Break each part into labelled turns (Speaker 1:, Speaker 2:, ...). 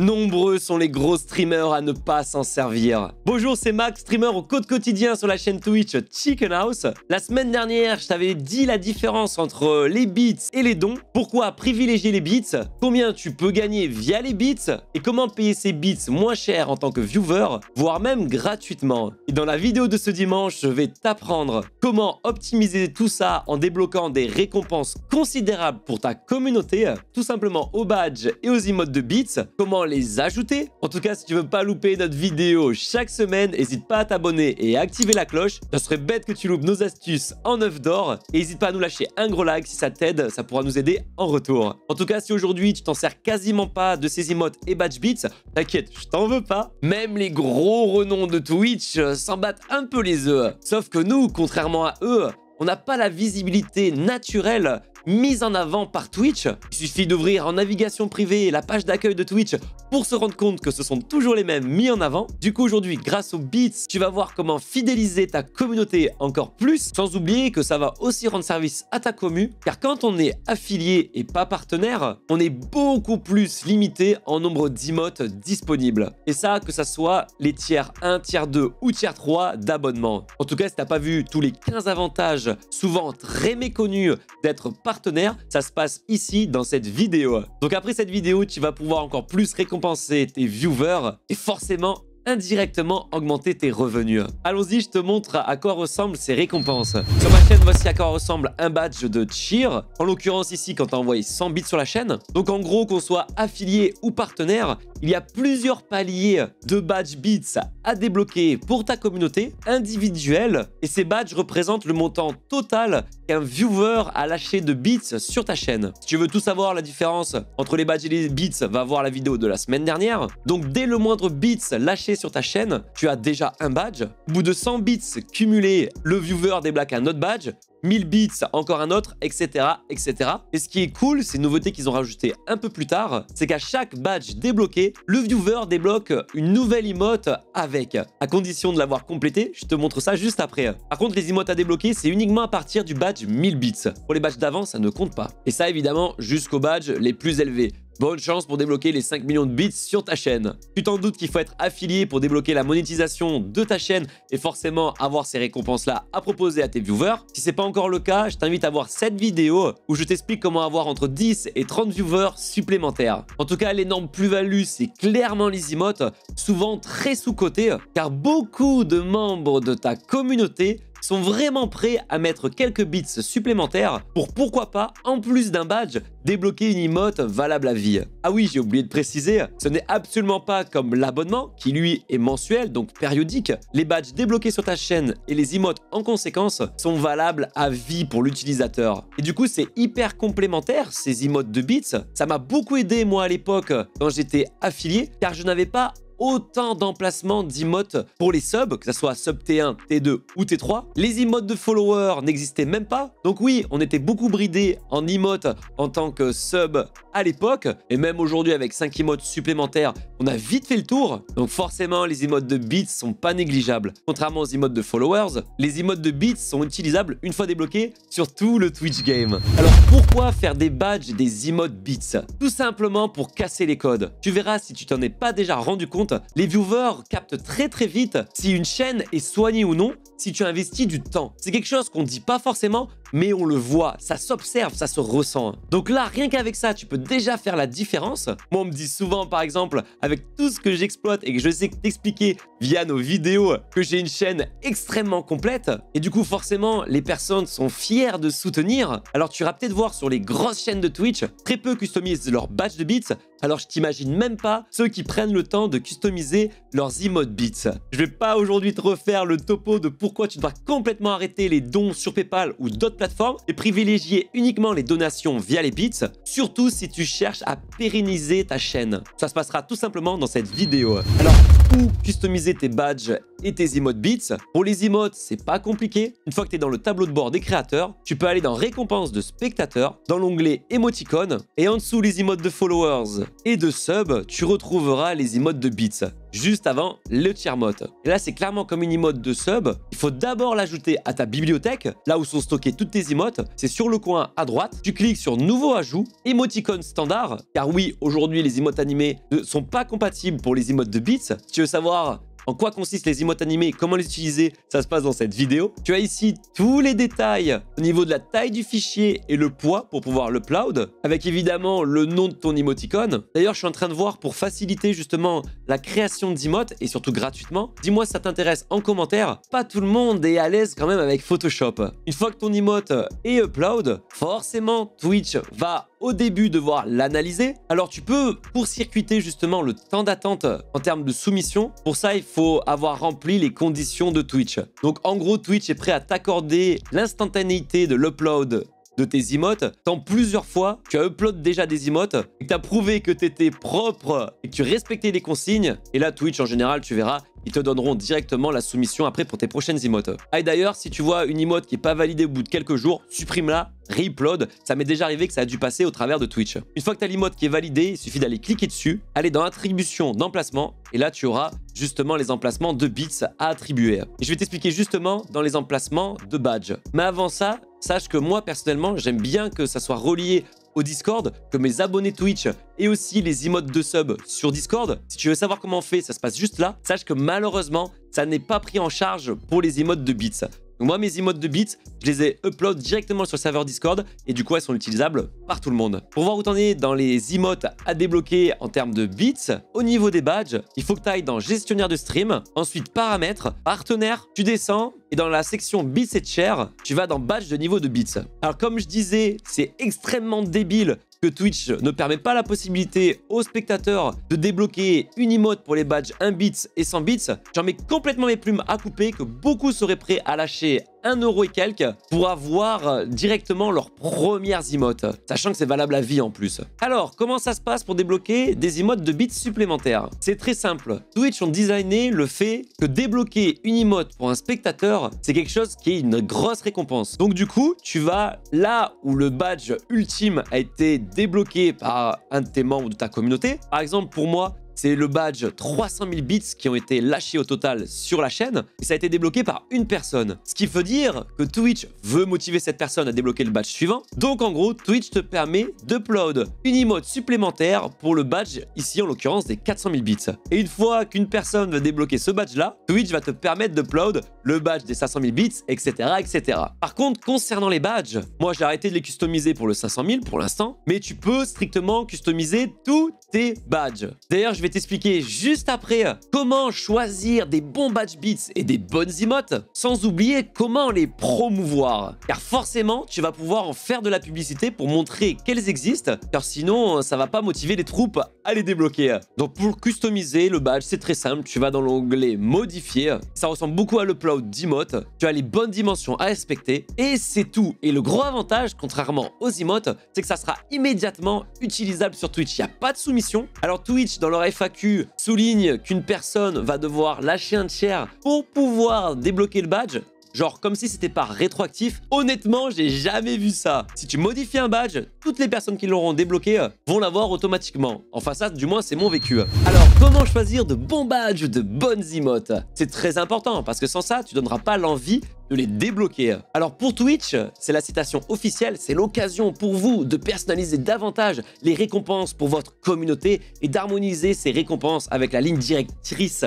Speaker 1: Nombreux sont les gros streamers à ne pas s'en servir. Bonjour, c'est Max, streamer au code quotidien sur la chaîne Twitch Chicken House. La semaine dernière, je t'avais dit la différence entre les bits et les dons, pourquoi privilégier les bits, combien tu peux gagner via les bits et comment payer ces bits moins cher en tant que viewer, voire même gratuitement. Et dans la vidéo de ce dimanche, je vais t'apprendre comment optimiser tout ça en débloquant des récompenses considérables pour ta communauté, tout simplement aux badges et aux emotes de bits, comment les ajouter. En tout cas, si tu veux pas louper notre vidéo chaque semaine, n'hésite pas à t'abonner et à activer la cloche. Ça serait bête que tu loupes nos astuces en œuf d'or. Et n'hésite pas à nous lâcher un gros like si ça t'aide, ça pourra nous aider en retour. En tout cas, si aujourd'hui tu t'en sers quasiment pas de ces emotes et badge bits, t'inquiète, je t'en veux pas. Même les gros renoms de Twitch s'en battent un peu les œufs. Sauf que nous, contrairement à eux, on n'a pas la visibilité naturelle mise en avant par Twitch. Il suffit d'ouvrir en navigation privée la page d'accueil de Twitch pour se rendre compte que ce sont toujours les mêmes mis en avant. Du coup, aujourd'hui, grâce aux bits, tu vas voir comment fidéliser ta communauté encore plus, sans oublier que ça va aussi rendre service à ta commu, car quand on est affilié et pas partenaire, on est beaucoup plus limité en nombre d'emotes disponibles. Et ça, que ça soit les tiers 1, tiers 2 ou tiers 3 d'abonnement. En tout cas, si t'as pas vu tous les 15 avantages, souvent très méconnus, d'être partenaire, ça se passe ici dans cette vidéo. Donc après cette vidéo, tu vas pouvoir encore plus récompenser tes viewers et forcément indirectement augmenter tes revenus. Allons-y, je te montre à quoi ressemblent ces récompenses. Sur ma chaîne, voici à quoi ressemble un badge de cheer. En l'occurrence ici, quand tu as envoyé 100 bits sur la chaîne. Donc en gros, qu'on soit affilié ou partenaire, il y a plusieurs paliers de badge bits à débloquer pour ta communauté individuelle. Et ces badges représentent le montant total qu'un viewer a lâché de bits sur ta chaîne. Si tu veux tout savoir la différence entre les badges et les bits, va voir la vidéo de la semaine dernière. Donc dès le moindre bits lâché sur ta chaîne, tu as déjà un badge. Au bout de 100 bits cumulés, le viewer débloque un autre badge. 1000 bits, encore un autre, etc., etc. Et ce qui est cool, c'est une nouveauté qu'ils ont rajouté un peu plus tard, c'est qu'à chaque badge débloqué, le viewer débloque une nouvelle emote avec, à condition de l'avoir complété. Je te montre ça juste après. Par contre, les emotes à débloquer, c'est uniquement à partir du badge 1000 bits. Pour les badges d'avant, ça ne compte pas. Et ça, évidemment, jusqu'aux badges les plus élevés. Bonne chance pour débloquer les 5 millions de bits sur ta chaîne. Tu t'en doutes qu'il faut être affilié pour débloquer la monétisation de ta chaîne et forcément avoir ces récompenses-là à proposer à tes viewers. Si c'est pas encore le cas, je t'invite à voir cette vidéo où je t'explique comment avoir entre 10 et 30 viewers supplémentaires. En tout cas, l'énorme plus-value, c'est clairement les emotes, souvent très sous-cotés, car beaucoup de membres de ta communauté sont vraiment prêts à mettre quelques bits supplémentaires pour, pourquoi pas, en plus d'un badge, débloquer une emote valable à vie. Ah oui, j'ai oublié de préciser, ce n'est absolument pas comme l'abonnement qui lui est mensuel, donc périodique. Les badges débloqués sur ta chaîne et les emotes en conséquence sont valables à vie pour l'utilisateur. Et du coup, c'est hyper complémentaire ces emotes de bits. Ça m'a beaucoup aidé moi à l'époque quand j'étais affilié car je n'avais pas autant d'emplacements d'emotes pour les subs, que ce soit sub T1, T2 ou T3. Les emotes de followers n'existaient même pas. Donc oui, on était beaucoup bridé en emotes en tant que sub à l'époque. Et même aujourd'hui, avec 5 emotes supplémentaires, on a vite fait le tour. Donc forcément, les emotes de bits sont pas négligeables. Contrairement aux emotes de followers, les emotes de bits sont utilisables une fois débloqués sur tout le Twitch game. Alors pourquoi faire des badges et des emotes bits? Tout simplement pour casser les codes. Tu verras si tu t'en es pas déjà rendu compte, les viewers captent très vite si une chaîne est soignée ou non, si tu investis du temps. C'est quelque chose qu'on ne dit pas forcément, mais on le voit, ça s'observe, ça se ressent. Donc là, rien qu'avec ça, tu peux déjà faire la différence. Moi, on me dit souvent, par exemple, avec tout ce que j'exploite et que je sais t'expliquer via nos vidéos, que j'ai une chaîne extrêmement complète. Et du coup, forcément, les personnes sont fières de soutenir. Alors, tu iras peut-être voir sur les grosses chaînes de Twitch, très peu customisent leur badge de bits. Alors, je t'imagine même pas ceux qui prennent le temps de customiser leurs emotes bits. Je vais pas aujourd'hui te refaire le topo de pourquoi tu dois complètement arrêter les dons sur PayPal ou d'autres plateformes et privilégier uniquement les donations via les bits, surtout si tu cherches à pérenniser ta chaîne. Ça se passera tout simplement dans cette vidéo. Alors, où customiser tes badges et tes emotes Beats. Pour les emotes, c'est pas compliqué. Une fois que tu es dans le tableau de bord des créateurs, tu peux aller dans récompenses de spectateurs, dans l'onglet émoticônes, et en dessous les emotes de followers et de subs, tu retrouveras les emotes de Beats, juste avant le tier mode. Et là, c'est clairement comme une emote de sub. Il faut d'abord l'ajouter à ta bibliothèque, là où sont stockées toutes tes emotes. C'est sur le coin à droite. Tu cliques sur Nouveau ajout, émoticône standard, car oui, aujourd'hui, les emotes animés ne sont pas compatibles pour les emotes de Beats. Si tu veux savoir en quoi consistent les emotes animés et comment les utiliser, ça se passe dans cette vidéo. Tu as ici tous les détails au niveau de la taille du fichier et le poids pour pouvoir l'upload, avec évidemment le nom de ton émoticône. D'ailleurs, je suis en train de voir pour faciliter justement la création d'emotes et surtout gratuitement. Dis-moi si ça t'intéresse en commentaire. Pas tout le monde est à l'aise quand même avec Photoshop. Une fois que ton emote est upload, forcément Twitch va au début devoir l'analyser. Alors tu peux court-circuiter justement le temps d'attente en termes de soumission. Pour ça, il faut avoir rempli les conditions de Twitch. Donc en gros, Twitch est prêt à t'accorder l'instantanéité de l'upload de tes emotes, tant plusieurs fois tu as upload déjà des emotes et que tu as prouvé que tu étais propre et que tu respectais les consignes. Et là, Twitch en général, tu verras, ils te donneront directement la soumission après pour tes prochaines emotes. Ah, et d'ailleurs, si tu vois une emote qui n'est pas validée au bout de quelques jours, supprime-la, re-upload. Ça m'est déjà arrivé que ça a dû passer au travers de Twitch. Une fois que tu as l'emote qui est validée, il suffit d'aller cliquer dessus, aller dans attribution d'emplacement, et là tu auras justement les emplacements de bits à attribuer. Et je vais t'expliquer justement dans les emplacements de badge. Mais avant ça, sache que moi personnellement, j'aime bien que ça soit relié au Discord, que mes abonnés Twitch et aussi les emotes de sub sur Discord. Si tu veux savoir comment on fait, ça se passe juste là. Sache que malheureusement, ça n'est pas pris en charge pour les emotes de bits. Donc moi, mes emotes de bits, je les ai upload directement sur le serveur Discord et du coup, elles sont utilisables par tout le monde. Pour voir où t'en es dans les emotes à débloquer en termes de bits, au niveau des badges, il faut que tu ailles dans gestionnaire de stream, ensuite paramètres, partenaires, tu descends et dans la section bits et share, tu vas dans badge de niveau de bits. Alors comme je disais, c'est extrêmement débile que Twitch ne permet pas la possibilité aux spectateurs de débloquer une emote pour les badges 1 bits et 100 bits. J'en mets complètement mes plumes à couper, que beaucoup seraient prêts à lâcher 1 € et quelques pour avoir directement leurs premières emotes, sachant que c'est valable à vie en plus. Alors, comment ça se passe pour débloquer des emotes de bits supplémentaires? C'est très simple. Twitch ont designé le fait que débloquer une emote pour un spectateur, c'est quelque chose qui est une grosse récompense. Donc du coup, tu vas là où le badge ultime a été débloqué par un de tes membres de ta communauté. Par exemple, pour moi, c'est le badge 300 000 bits qui ont été lâchés au total sur la chaîne et ça a été débloqué par une personne. Ce qui veut dire que Twitch veut motiver cette personne à débloquer le badge suivant. Donc en gros, Twitch te permet d'upload une emote supplémentaire pour le badge, ici en l'occurrence des 400 000 bits. Et une fois qu'une personne veut débloquer ce badge-là, Twitch va te permettre d'upload le badge des 500 000 bits, etc., etc. Par contre, concernant les badges, moi j'ai arrêté de les customiser pour le 500 000 pour l'instant, mais tu peux strictement customiser tous tes badges. D'ailleurs, je vais t'expliquer juste après comment choisir des bons badge bits et des bonnes emotes, sans oublier comment les promouvoir. Car forcément, tu vas pouvoir en faire de la publicité pour montrer qu'elles existent, car sinon, ça va pas motiver les troupes à les débloquer. Donc pour customiser le badge, c'est très simple, tu vas dans l'onglet modifier, ça ressemble beaucoup à l'upload d'emotes, tu as les bonnes dimensions à respecter, et c'est tout. Et le gros avantage, contrairement aux emotes, c'est que ça sera immédiatement utilisable sur Twitch, il n'y a pas de soumission. Alors Twitch, dans leur FAQ, souligne qu'une personne va devoir lâcher un tiers pour pouvoir débloquer le badge. Genre comme si c'était pas rétroactif. Honnêtement, j'ai jamais vu ça. Si tu modifies un badge, toutes les personnes qui l'auront débloqué vont l'avoir automatiquement. Enfin ça, du moins, c'est mon vécu. Alors, comment choisir de bons badges, de bonnes emotes? C'est très important parce que sans ça, tu donneras pas l'envie de les débloquer. Alors pour Twitch, c'est la citation officielle, c'est l'occasion pour vous de personnaliser davantage les récompenses pour votre communauté et d'harmoniser ces récompenses avec la ligne directrice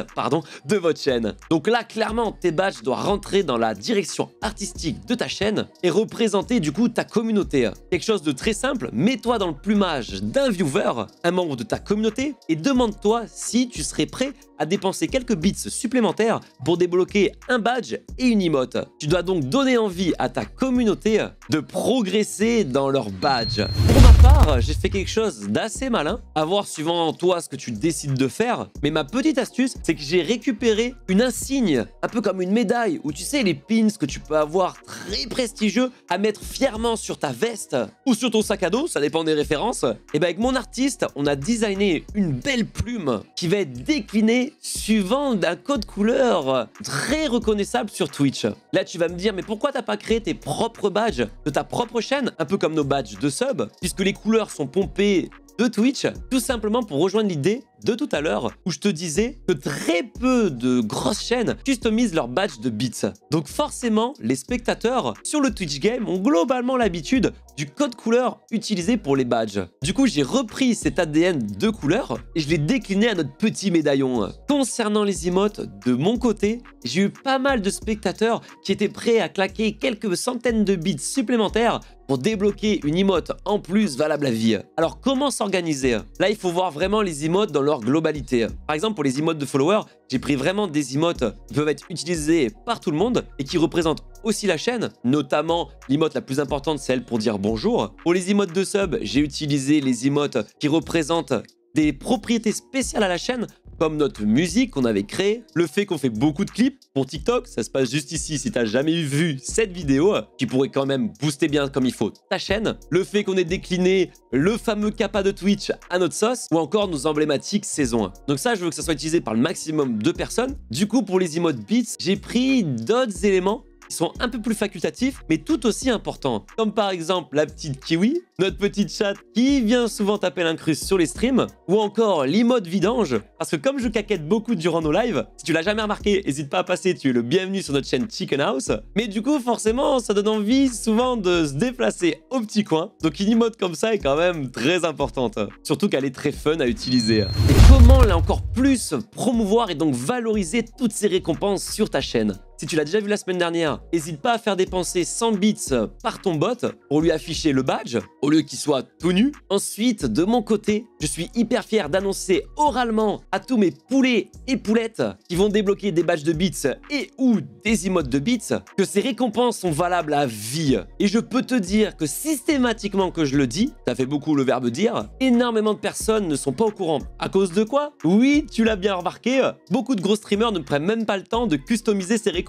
Speaker 1: de votre chaîne. Donc là, clairement, tes badges doivent rentrer dans la direction artistique de ta chaîne et représenter du coup ta communauté. Quelque chose de très simple, mets-toi dans le plumage d'un viewer, un membre de ta communauté, et demande-toi si tu serais prêt à dépenser quelques bits supplémentaires pour débloquer un badge et une emote. Tu dois donc donner envie à ta communauté de progresser dans leur badge. Pour ma part, j'ai fait quelque chose d'assez malin, à voir suivant toi ce que tu décides de faire, mais ma petite astuce, c'est que j'ai récupéré une insigne, un peu comme une médaille, où tu sais les pins que tu peux avoir très prestigieux à mettre fièrement sur ta veste ou sur ton sac à dos, ça dépend des références. Et bien avec mon artiste, on a designé une belle plume qui va être déclinée et suivant un code couleur très reconnaissable sur Twitch. Là, tu vas me dire, mais pourquoi t'as pas créé tes propres badges de ta propre chaîne, un peu comme nos badges de sub, puisque les couleurs sont pompées de Twitch, tout simplement pour rejoindre l'idée de tout à l'heure où je te disais que très peu de grosses chaînes customisent leur badge de bits. Donc forcément, les spectateurs sur le Twitch Game ont globalement l'habitude du code couleur utilisé pour les badges. Du coup, j'ai repris cet ADN de couleur et je l'ai décliné à notre petit médaillon. Concernant les emotes, de mon côté, j'ai eu pas mal de spectateurs qui étaient prêts à claquer quelques centaines de bits supplémentaires pour débloquer une emote en plus valable à vie. Alors comment s'organiser? Là, il faut voir vraiment les emotes dans leur globalité. Par exemple, pour les emotes de followers, j'ai pris vraiment des emotes qui peuvent être utilisés par tout le monde et qui représentent aussi la chaîne, notamment l'emote la plus importante, celle pour dire bonjour. Pour les emotes de sub, j'ai utilisé les emotes qui représentent des propriétés spéciales à la chaîne, comme notre musique qu'on avait créée, le fait qu'on fait beaucoup de clips pour TikTok, ça se passe juste ici si t'as jamais vu cette vidéo, qui pourrait quand même booster bien comme il faut ta chaîne, le fait qu'on ait décliné le fameux kappa de Twitch à notre sauce, ou encore nos emblématiques saison 1. Donc ça, je veux que ça soit utilisé par le maximum de personnes. Du coup, pour les emotes beats, j'ai pris d'autres éléments qui sont un peu plus facultatifs, mais tout aussi importants. Comme par exemple la petite Kiwi, notre petite chatte qui vient souvent taper l'incruste sur les streams, ou encore l'emote vidange, parce que comme je caquette beaucoup durant nos lives, si tu l'as jamais remarqué, n'hésite pas à passer, tu es le bienvenu sur notre chaîne Chicken House. Mais du coup, forcément, ça donne envie souvent de se déplacer au petit coin. Donc une emote comme ça est quand même très importante. Surtout qu'elle est très fun à utiliser. Et comment là encore plus promouvoir et donc valoriser toutes ces récompenses sur ta chaîne? Si tu l'as déjà vu la semaine dernière, n'hésite pas à faire dépenser 100 bits par ton bot pour lui afficher le badge, au lieu qu'il soit tout nu. Ensuite, de mon côté, je suis hyper fier d'annoncer oralement à tous mes poulets et poulettes qui vont débloquer des badges de bits et ou des emotes de bits que ces récompenses sont valables à vie. Et je peux te dire que systématiquement que je le dis, ça fait beaucoup le verbe dire, énormément de personnes ne sont pas au courant. À cause de quoi? Oui, tu l'as bien remarqué, beaucoup de gros streamers ne prennent même pas le temps de customiser ces récompenses.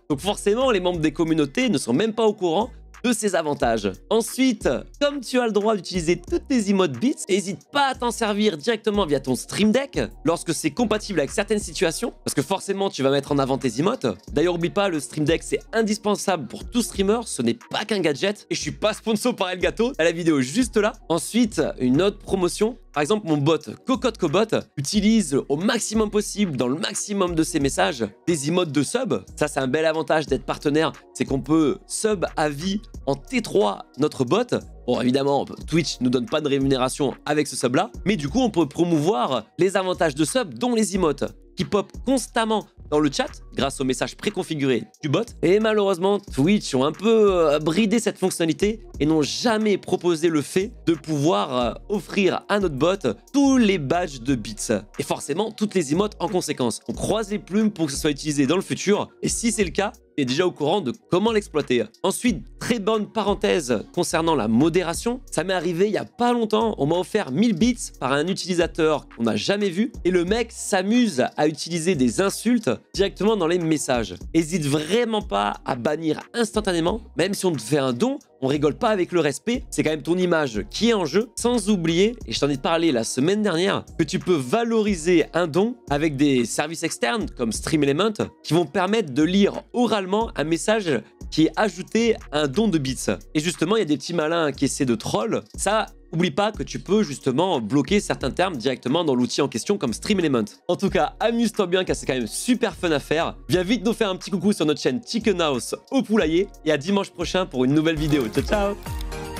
Speaker 1: Donc forcément, les membres des communautés ne sont même pas au courant de ses avantages. Ensuite, comme tu as le droit d'utiliser toutes tes emotes bits, n'hésite pas à t'en servir directement via ton Stream Deck lorsque c'est compatible avec certaines situations, parce que forcément tu vas mettre en avant tes emotes. D'ailleurs, oublie pas, le Stream Deck c'est indispensable pour tout streamer, ce n'est pas qu'un gadget, et je suis pas sponsor par Elgato, à la vidéo juste là. Ensuite, une autre promotion. Par exemple, mon bot Cocotte Cobot utilise au maximum possible, dans le maximum de ses messages, des emotes de sub. Ça, c'est un bel avantage d'être partenaire, c'est qu'on peut sub à vie en T3 notre bot. Bon, évidemment, Twitch ne nous donne pas de rémunération avec ce sub-là, mais du coup, on peut promouvoir les avantages de sub, dont les emotes, qui pop constamment dans le chat grâce aux messages préconfigurés du bot. Et malheureusement, Twitch ont un peu bridé cette fonctionnalité et n'ont jamais proposé le fait de pouvoir offrir à notre bot tous les badges de bits. Et forcément, toutes les emotes en conséquence. On croise les plumes pour que ce soit utilisé dans le futur. Et si c'est le cas, tu es déjà au courant de comment l'exploiter. Ensuite, très bonne parenthèse concernant la modération. Ça m'est arrivé il y a pas longtemps. On m'a offert 1000 bits par un utilisateur qu'on n'a jamais vu. Et le mec s'amuse à utiliser des insultes directement dans les messages. Hésite vraiment pas à bannir instantanément. Même si on te fait un don, on rigole pas avec le respect, c'est quand même ton image qui est en jeu, sans oublier, et je t'en ai parlé la semaine dernière, que tu peux valoriser un don avec des services externes comme Stream Element qui vont permettre de lire oralement un message qui est ajouté à un don de bits. Et justement, il y a des petits malins qui essaient de troll. Ça, oublie pas que tu peux justement bloquer certains termes directement dans l'outil en question comme Stream Element. En tout cas, amuse-toi bien car c'est quand même super fun à faire. Viens vite nous faire un petit coucou sur notre chaîne Chicken House au poulailler et à dimanche prochain pour une nouvelle vidéo. Ciao ciao!